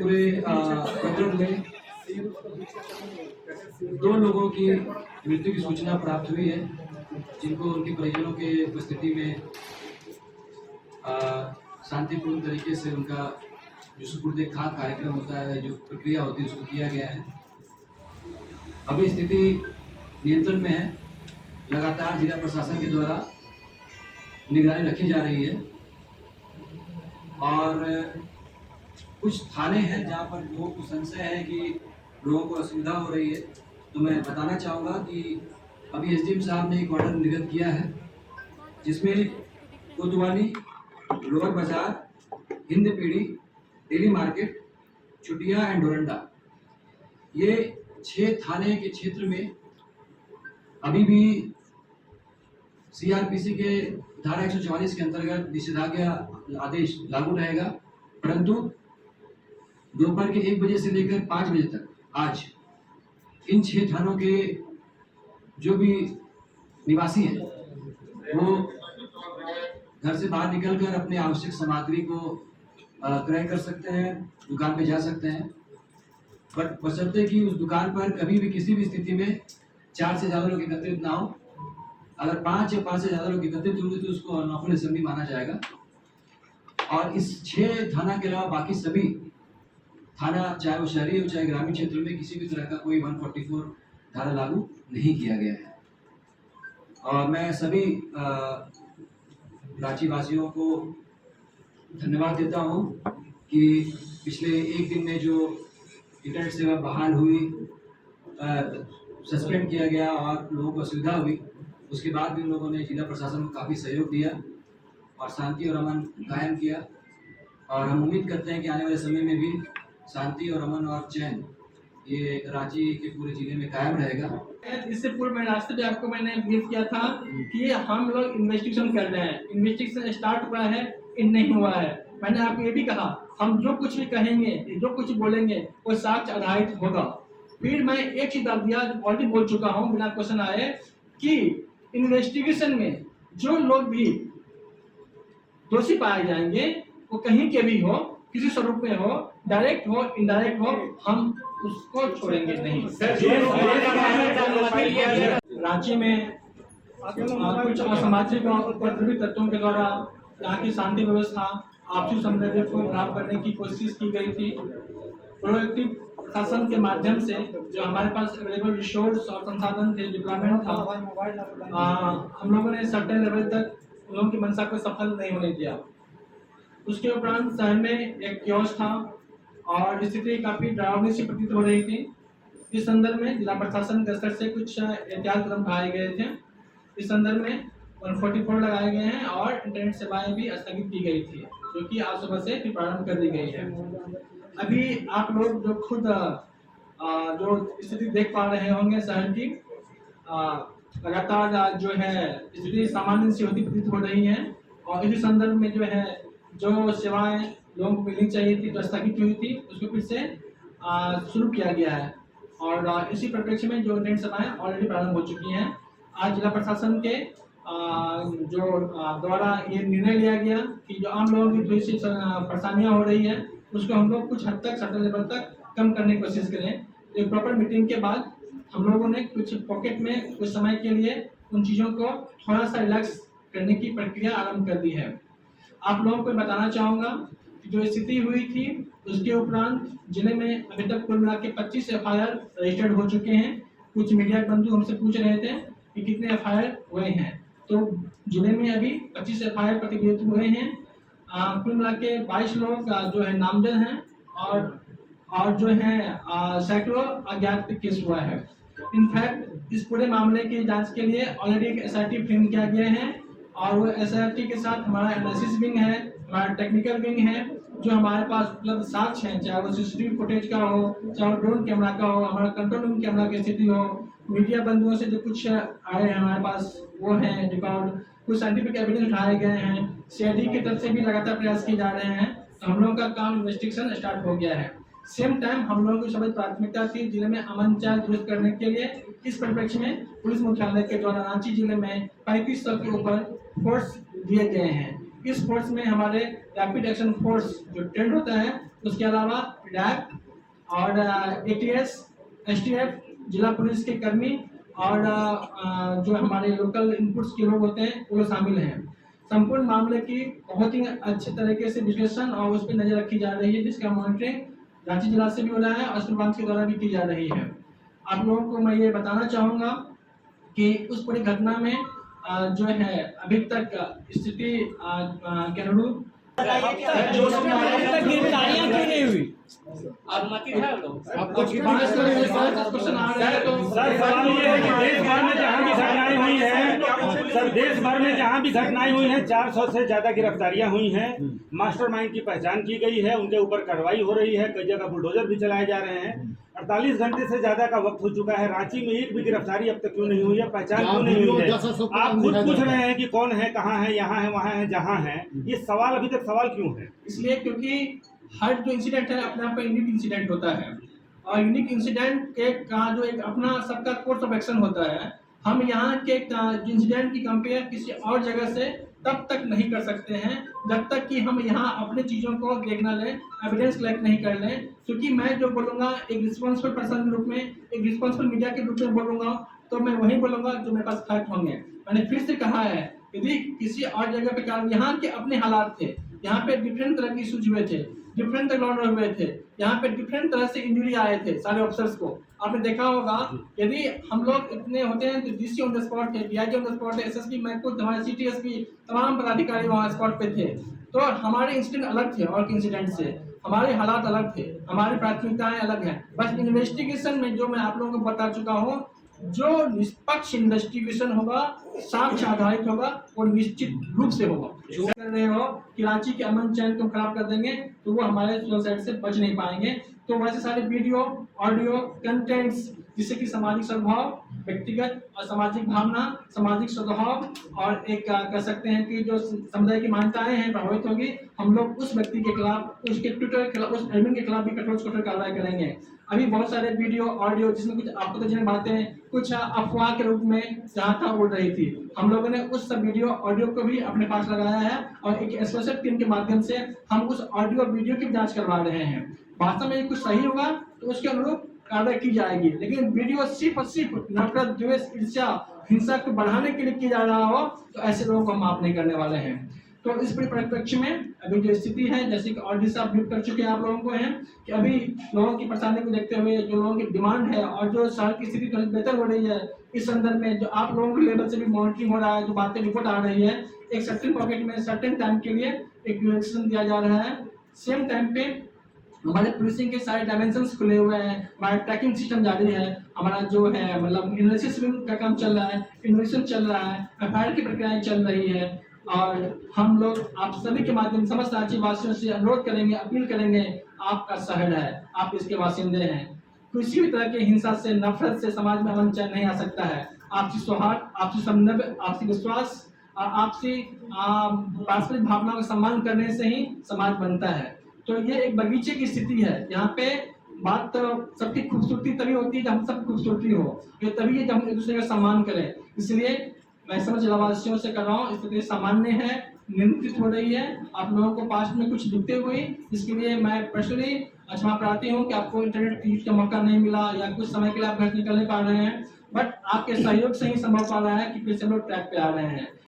पूरे प्रकरण में 2 लोगों की मृत्यु की सूचना प्राप्त हुई है, जिनको उनके परिजनों के उपस्थिति में शांतिपूर्ण तरीके से उनका जो सुपुर्द खाक कार्यक्रम होता है, जो प्रक्रिया होती है, उसको किया गया है। अभी स्थिति नियंत्रण में है। लगातार जिला प्रशासन के द्वारा निगरानी रखी जा रही है और कुछ थाने हैं जहाँ पर लोगों को संशय है कि लोगों को असुविधा हो रही है। तो मैं बताना चाहूँगा कि अभी एसडीएम साहब ने एक ऑर्डर निर्गत किया है, जिसमें Kotwali, lower Bazar, Hindpiri, daily market, Chutia and Doranda, ये 6 थाने के क्षेत्र में अभी भी सीआरपीसी के धारा 144 के अंतर्गत निषेधाज्ञा आदेश लागू रहेगा, परंतु दोपहर के 1 बजे से लेकर 5 बजे तक आज इन 6 थानों के जो भी निवासी हैं वो घर से बाहर निकलकर अपने आवश्यक सामग्री को क्रय कर सकते हैं, दुकान पे जा सकते हैं, बट बशर्ते कि उस दुकान पर कभी भी किसी भी स्थिति में 4 से ज़्यादा लोग एकत्रित ना हो। अगर 5 या 5 से ज़्यादा लोग एकत्रित होंगे तो उसको अनलॉफुल असेंबली माना जाएगा। और इस 6 थाना के अलावा बाकी सभी थाना, चाहे वो शहरी हो चाहे ग्रामीण क्षेत्र में, किसी भी तरह का कोई 144 धारा लागू नहीं किया गया है। और मैं सभी रांची वासियों को धन्यवाद देता हूँ कि पिछले 1 दिन में जो इंटरनेट सेवा बहाल हुई, सस्पेंड किया गया और लोगों को असुविधा हुई, उसके बाद भी उन लोगों ने जिला प्रशासन को काफ़ी सहयोग दिया और शांति और अमन कायम किया। और हम उम्मीद करते हैं कि आने वाले समय में भी शांति और अमन और चैन ये रांची के पूरे जिले में कायम रहेगा। इससे पूर्व में रास्ते पे आपको मैंने ब्रीफ किया था कि हम लोग इन्वेस्टिगेशन कर रहे हैं, इन्वेस्टिगेशन स्टार्ट हुआ है, इन नहीं हुआ है। मैंने आपको ये भी कहा हम जो कुछ भी कहेंगे, जो कुछ बोलेंगे वो साक्ष्य आधारित होगा। फिर मैं एक चीज आप दिया ऑलरेडी बोल चुका हूँ बिना क्वेश्चन आए कि इन्वेस्टिगेशन में जो लोग भी दोषी पाए जाएंगे वो कहीं के भी हो, किसी स्वरूप में हो, डायरेक्ट हो, इनडायरेक्ट हो, हम उसको छोड़ेंगे नहीं। रांची में कुछ असामाजिक और उपद्रवी तत्वों के द्वारा यहाँ की शांति व्यवस्था, आपसी समन्वय को खराब करने की कोशिश की गई थी। प्रोएक्टिव प्रशासन के माध्यम से जो हमारे पास अवेलेबल रिसोर्स और संसाधन थे, डिप्लॉयमेंट था, हम लोगों ने सर्टेन लेवल तक लोगों की मंशा को सफल नहीं होने दिया। उसके उपरांत शहर में एक कियोस्क था और स्थिति काफी डरावनी सी प्रतीत हो रही थी। इस संदर्भ में जिला प्रशासन के स्तर से कुछ एहतियात कदम उठाए गए थे। इस संदर्भ में 144 लगाए गए हैं और इंटरनेट सेवाएं भी स्थगित की गई थी, जो कि आज सुबह से फिर प्रारंभ कर दी गई है। अभी आप लोग जो खुद जो स्थिति देख पा रहे होंगे शहर की, लगातार जो है स्थिति सामान्य सी होती प्रतीत हो रही है और इसी संदर्भ में जो है जो सेवाएं लोगों को मिलनी चाहिए थी तो स्थगित हुई थी, उसको फिर से शुरू किया गया है। और इसी परिप्रेक्ष्य में जो इंटरनेट सेवाएं ऑलरेडी प्रारंभ हो चुकी हैं। आज जिला प्रशासन के जो द्वारा ये निर्णय लिया गया कि जो आम लोगों की थोड़ी सी परेशानियां हो रही है उसको हम लोग कुछ हद तक सर्टेन लेवल तक कम करने की कोशिश करें। एक प्रॉपर मीटिंग के बाद हम लोगों ने कुछ पॉकेट में कुछ समय के लिए उन चीज़ों को थोड़ा सा रिलैक्स करने की प्रक्रिया आरंभ कर दी है। आप लोगों को बताना चाहूँगा कि जो स्थिति हुई थी उसके उपरांत जिले में अभी तक कुल मिला के 25 FIR रजिस्टर्ड हो चुके हैं। कुछ मीडिया बंधु हमसे पूछ रहे थे कि कितने FIR हुए हैं, तो जिले में अभी 25 FIR प्रतिबंधित हुए हैं। कुल मिला के 22 लोग जो है नामजद हैं और जो है सैकड़ों अज्ञात केस हुआ है। इनफैक्ट इस पूरे मामले की जांच के लिए ऑलरेडी एक SIT फ्रेम किया गया है और वो SIT के साथ हमारा एनालिसिस विंग है, हमारा टेक्निकल विंग है, जो हमारे पास उपलब्ध साक्ष्य हैं, चाहे वो CCTV फुटेज का हो, चाहे वो ड्रोन कैमरा का हो, हमारा कंट्रोल रूम कैमरा की स्थिति हो, मीडिया बंधुओं से जो कुछ आए हैं हमारे पास वो है रिकॉर्ड, कुछ साइंटिफिक एविडेंस उठाए गए हैं, CID की तरफ से भी लगातार प्रयास किए जा रहे हैं। तो हम लोगों का काम इन्वेस्टिगेशन स्टार्ट हो गया है। सेम टाइम हम लोगों की सभी प्राथमिकता थी जिले में अमन चाहे दुरुस्त करने के लिए। इस परिप्रेक्ष्य में पुलिस मुख्यालय के द्वारा रांची जिले में 3500 के ऊपर फोर्स दिए गए हैं। इस फोर्स में हमारे रैपिड एक्शन फोर्स जो ट्रेंड होता है, उसके अलावा रैप और ATS, STF, जिला पुलिस के कर्मी और जो हमारे लोकल इनपुट्स के लोग होते हैं वो लोग शामिल हैं। संपूर्ण मामले की बहुत ही अच्छे तरीके से विश्लेषण और उस पर नजर रखी जा रही है, जिसका मॉनिटरिंग रांची जिला से भी हो रहा है और ब्रांच के द्वारा भी की जा रही है। आप लोगों को मैं ये बताना चाहूँगा कि उस पूरी घटना में जो है अभी तक स्थिति के अनुरूप गिरफ्तारियां क्यों नहीं हुई? अनुमति है लोग आपको क्वेश्चन आ रहा है तो सर सवाल ये है कि देश भर में जहाँ भी घटनाएं हुई हैं, सर देश भर में जहाँ भी घटनाएं हुई हैं 400 से ज्यादा गिरफ्तारियां हुई हैं। मास्टरमाइंड की पहचान की गई है, उनके ऊपर कार्रवाई हो रही है, कई जगह बुलडोजर भी चलाए जा रहे हैं। 48 घंटे से ज्यादा का वक्त हो चुका है, रांची में एक भी गिरफ्तारी अब तक क्यों नहीं हुई है, पहचान क्यों नहीं हुई है? आप खुद पूछ रहे हैं कि कौन है, कहाँ है, यहाँ है, वहाँ है, जहाँ है, ये सवाल अभी तक सवाल क्यों है? इसलिए क्योंकि हर जो इंसिडेंट है अपने आप में यूनिक इंसिडेंट होता है और यूनिक इंसिडेंट के का जो एक अपना सबका कोर्स ऑफ एक्शन होता है। हम यहाँ के इंसिडेंट की कंपेयर किसी और जगह से तब तक नहीं कर सकते हैं जब तक कि हम यहाँ अपने चीज़ों को देख ना लें, एविडेंस कलेक्ट नहीं कर लें। क्योंकि मैं जो बोलूँगा एक रिस्पॉन्सिबल पर्सन के रूप में, एक रिस्पॉन्सिबल मीडिया के रूप में बोलूँगा तो मैं वही बोलूँगा जो मेरे पास फैक्ट होंगे। मैंने फिर से कहा है यदि किसी और जगह पे कारण यहाँ के अपने हालात थे, यहाँ पे डिफरेंट तरह की इशूज हुए थे, डिफरेंट ग्राउंड हुए थे, यहाँ पे डिफरेंट तरह से इंजरी आए थे सारे ऑफिसर्स को। आपने देखा होगा यदि हम लोग इतने होते हैं तो DC ऑन द स्पॉट थे, DIG ऑन द स्पॉट थे, SSP, मैं खुद हमारे CTSP तमाम पदाधिकारी वहाँ स्पॉट पे थे। तो हमारे इंसिडेंट अलग थे और इंसिडेंट से हमारे हालात अलग थे, हमारी प्राथमिकताएं अलग हैं। बस इन्वेस्टिगेशन में जो मैं आप लोगों को बता चुका हूँ, जो निष्पक्ष इन्वेस्टिगेशन होगा, साक्ष्य आधारित होगा और निश्चित रूप से होगा। जो कर रहे हो कि रांची के अमन चैन को खराब कर देंगे तो वो हमारे सुसाइड से बच नहीं पाएंगे। तो वैसे सारे वीडियो, ऑडियो, कंटेंट्स जिससे कि सामाजिक सद्भाव, व्यक्तिगत और सामाजिक भावना, सामाजिक सद्भाव और एक कह सकते हैं कि जो समुदाय की मान्यताएं हैं प्रभावित होगी, हम लोग उस व्यक्ति के खिलाफ, उसके ट्विटर के खिलाफ, उस एडमिन के खिलाफ भी कठोर से कठोर कार्रवाई करेंगे। अभी बहुत सारे वीडियो, ऑडियो जिसमें कुछ आपको तो जिन बातें कुछ अफवाह के रूप में जहाँ था उड़ रही थी, हम लोगों ने उस सब वीडियो, ऑडियो को भी अपने पास लगाया है और एक स्पेशल टीम के माध्यम से हम उस ऑडियो वीडियो की जांच करवा रहे हैं। वास्तव में कुछ सही होगा तो उसके अनुरूप कार्रवाई की जाएगी, लेकिन वीडियो सिर्फ और सिर्फ नफरत, द्वेष, ईर्ष्या, हिंसा को बढ़ाने के लिए किया जा रहा हो तो ऐसे लोगों को हम माफ नहीं करने वाले हैं। तो इस परिप्रेक्ष्य में अभी जो स्थिति है, जैसे कि ऑडियो साहब ब्रीफ कर चुके हैं आप लोगों को, है कि अभी लोगों की परेशानी को देखते हुए जो लोगों की डिमांड है और जो शहर की स्थिति थोड़ी बेहतर हो रही है, इस संदर्भ में जो आप लोगों के लेवल से भी मॉनिटरिंग हो रहा है, जो बातें रिपोर्ट आ रही है, एक सर्टेन पॉकेट में सर्टेन टाइम के लिए एक रिलेक्सेशन दिया जा रहा है। सेम टाइम पे हमारे पुलिसिंग के सारे डायमेंशंस खुले हुए हैं, हमारा ट्रैकिंग सिस्टम जारी है, हमारा जो है मतलब एनालिसिस का काम चल रहा है, इन्वेस्टिगेशन चल रहा है, FIR की प्रक्रियाएं चल रही है और हम लोग आप सभी के माध्यम से समस्त राज्य वासियों से अनुरोध करेंगे, अपील करेंगे, आपका शहर है, आप इसके वासिंदे हैं। किसी भी तरह की हिंसा से, नफरत से समाज में अमन चैन नहीं आ सकता है। आपसी सौहार्द, आपसी समन्वय, आपसी विश्वास और आपसी पारस्परिक भावनाओं का सम्मान करने से ही समाज बनता है। तो ये एक बगीचे की स्थिति है, यहाँ पे बात तो सबकी खूबसूरती तभी होती है जब हम सब खूबसूरती हो, ये तभी है जब हम एक दूसरे का सम्मान करें। इसलिए मैं समझ जिलावासियों से कर रहा हूँ, स्थिति सामान्य है, नियंत्रित हो रही है। आप लोगों को पास्ट में कुछ दिखते हुए, इसके लिए मैं पर्सनली क्षमा प्रार्थी हूँ कि आपको इंटरनेट यूज का मौका नहीं मिला या कुछ समय के लिए आप घर निकल नहीं पा रहे हैं, बट आपके सहयोग से ही संभव पा रहा है कि फिर से लोग ट्रैक पे आ रहे हैं।